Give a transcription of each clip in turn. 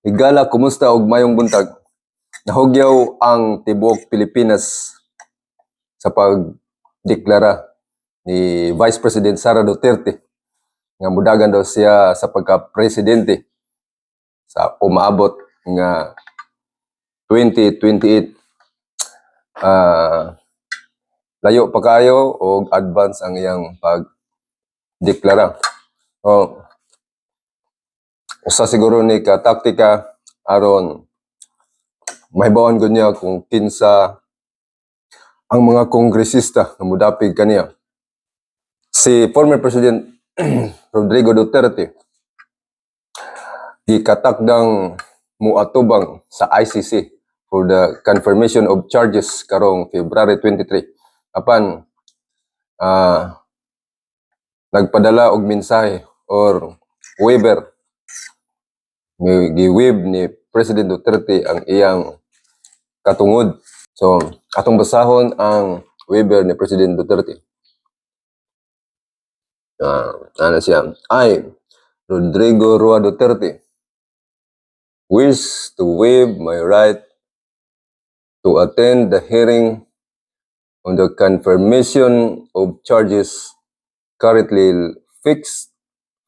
Higala, kumusta og mayong buntag? Nahugyaw ang tibuok Pilipinas sa pagdeklara ni Vice President Sara Duterte nga mudagan daw siya sa pagka-presidente sa umaabot nga 2028. Layo pa kayo o advance ang iyang pagdeklara. Usa siguro ni ka taktika aron mahibawan gud niya kung kinsa ang mga kongresista na mudapig kaniya. Si former President Rodrigo Duterte gikatakdang muatubang sa ICC for the confirmation of charges karong February 23. Apan nagpadala og mensahe or waiver, gi-waive ni President Duterte ang iyang katungod. So, atong basahon ang waiver ni President Duterte. Ano siya? I, Rodrigo Roa Duterte, wish to waive my right to attend the hearing on the confirmation of charges currently fixed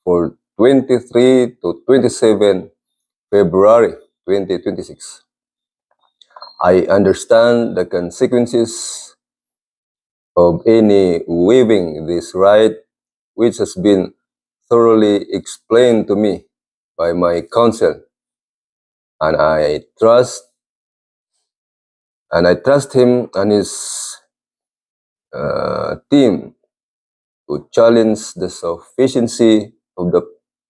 for 23 to 27 February 2026. I understand the consequences of any waiving this right, which has been thoroughly explained to me by my counsel, and I trust him and his team to challenge the sufficiency of the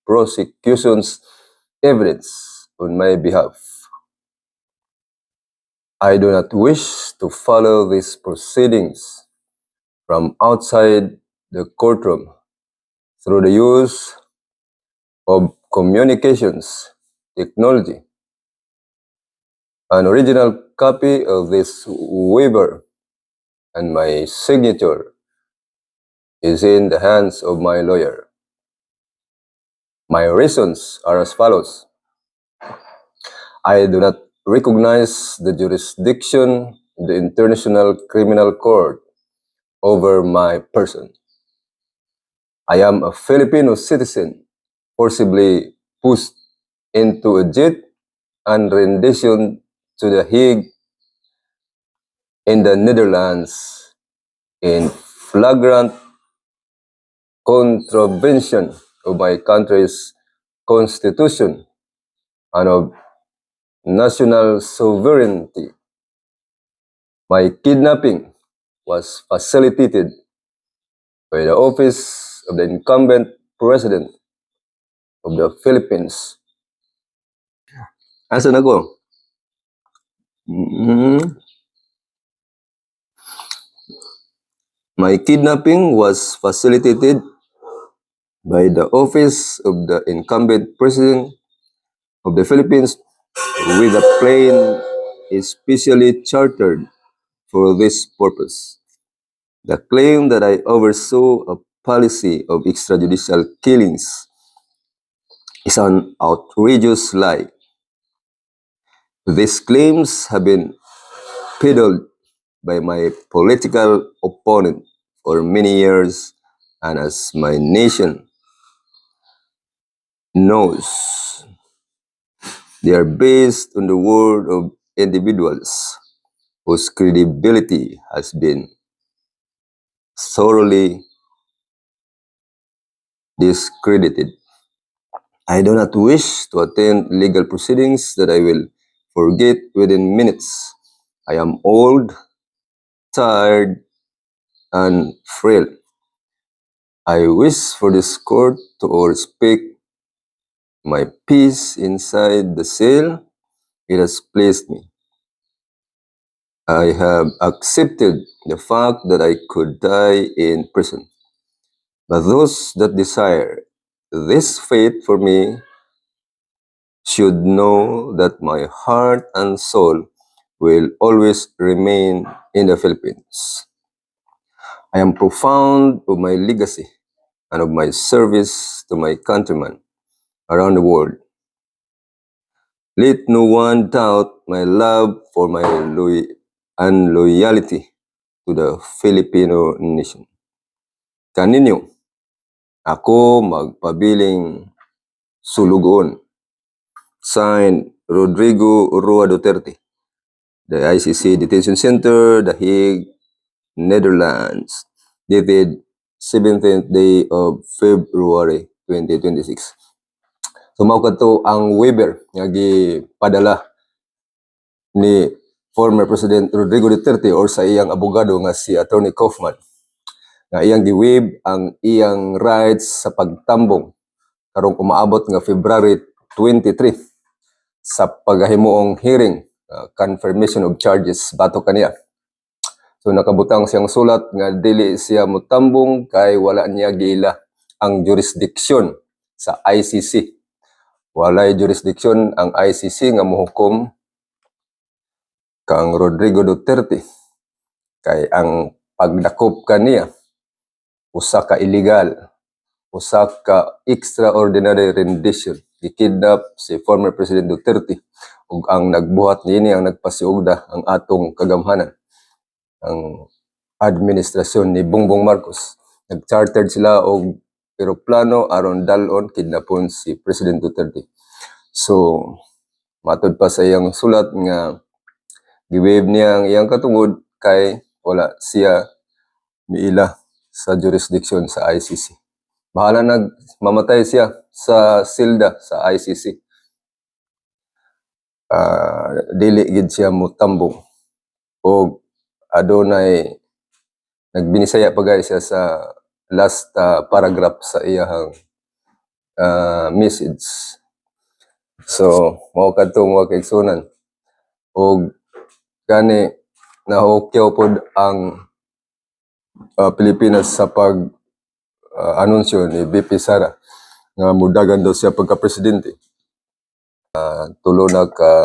prosecution's evidence on my behalf. I do not wish to follow these proceedings from outside the courtroom through the use of communications technology. An original copy of this waiver and my signature is in the hands of my lawyer. My reasons are as follows. I do not recognize the jurisdiction of the International Criminal Court over my person. I am a Filipino citizen forcibly pushed into a jet and rendition to The Hague in the Netherlands in flagrant contravention of my country's constitution and of national sovereignty. My kidnapping was facilitated by the office of the incumbent president of the Philippines. Asan ako? My kidnapping was facilitated by the office of the incumbent president of the Philippines with a plane especially chartered for this purpose. The claim that I oversaw a policy of extrajudicial killings is an outrageous lie. These claims have been peddled by my political opponent for many years, and as my nation knows, they are based on the word of individuals whose credibility has been thoroughly discredited. I do not wish to attend legal proceedings that I will forget within minutes. I am old, tired, and frail. I wish for this court to respect my peace inside the cell it has placed me. I have accepted the fact that I could die in prison. But those that desire this fate for me should know that my heart and soul will always remain in the Philippines. I am proud of my legacy and of my service to my countrymen around the world. Let no one doubt my love for my and loyalty to the Filipino nation. Kaninyo, ako magpabiling sulugon. Signed, Rodrigo Roa Duterte. The ICC Detention Center, The Hague, Netherlands. Dated 17th day of February 2026. So mao kadto ang waiver nga gipadala ni former President Rodrigo Duterte or sa iyang abogado nga si Attorney Kaufman nga iyang gi-waive ang iyang rights sa pagtambong karong umaabot nga February 23 sa paghimuong hearing, confirmation of charges batok kaniya. So nakabutang siyang sulat nga dili siya motambong kay wala niya giila ang jurisdiksyon sa ICC. Walay jurisdiksyon ang ICC nga mohukom kang Rodrigo Duterte kay ang pagdakop kaniya usa ka illegal, usa ka extraordinary rendition. Gikidnap si former President Duterte ug ang nagbuhat niini ang nagpasiugda ang atong kagamhanan, ang administrasyon ni Bongbong Marcos. Nag-chartered sila og eroplano aron dalon kidnapon si President Duterte. So matud pa sa iyang sulat nga gi-waive niya ang iyang katungod kay wala siya miila sa jurisdiction sa ICC. Bahala mamatay siya sa silda sa ICC. Dili gid siya motambong. O adunay nagbinisaya pa guys siya sa last paragraph sa iyang message. So mao kadto mo kaigsunan. Og gani nahukyaw pod ang Pilipinas sa pag anunsyo ni VP Sara nga mudagan daw siya pagka-presidente. Tulo na ka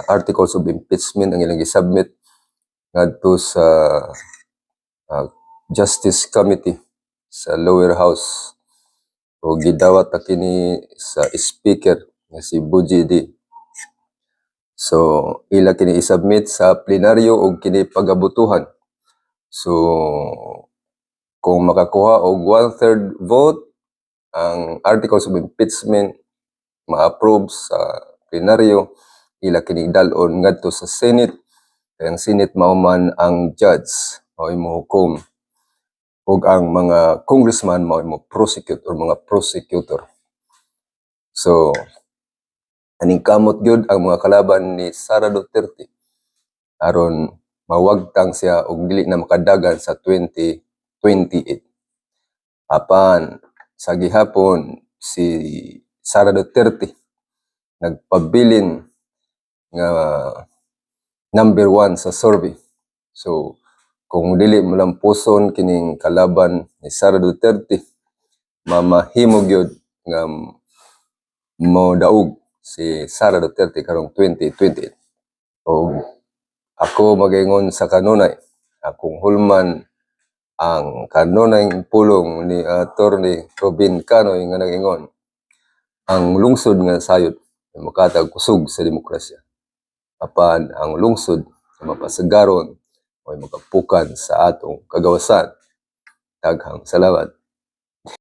articles of impeachment ang ilang gi-submit ngadto sa Justice Committee sa lower house. O gidawat na kini sa speaker nga si Buji D. So ila kini i-submit sa plenaryo og kini pagabutuhan. So kung makakuha og 1/3 vote ang articles of impeachment ma-approve sa plenaryo, ila kini dalon ngadto sa Senate. Kaya ang Senate mao man ang judge o imuhukom ug ang mga congressman mao mo prosecute or mga prosecutor. So aning kamot gyud ang mga kalaban ni Sara Duterte aron mawagtang siya og dili na makadagan sa 2028. Apan sa gihapon si Sara Duterte nagpabilin nga number 1 sa survey. So kung dili mo lang puson kining kalaban ni Sara Duterte, mamahimo gyud nga mo daog si Sara Duterte karong 2028. O ako magaingon sa kanunay, akong hulman ang kanunay pulong ni Attorney Robin Canoy nga nagingon, ang lungsod nga sayod ay makatag kusog sa demokrasya. Apan ang lungsod sa mapasagaron ay makapukan sa atong kagawasan. Daghang salamat.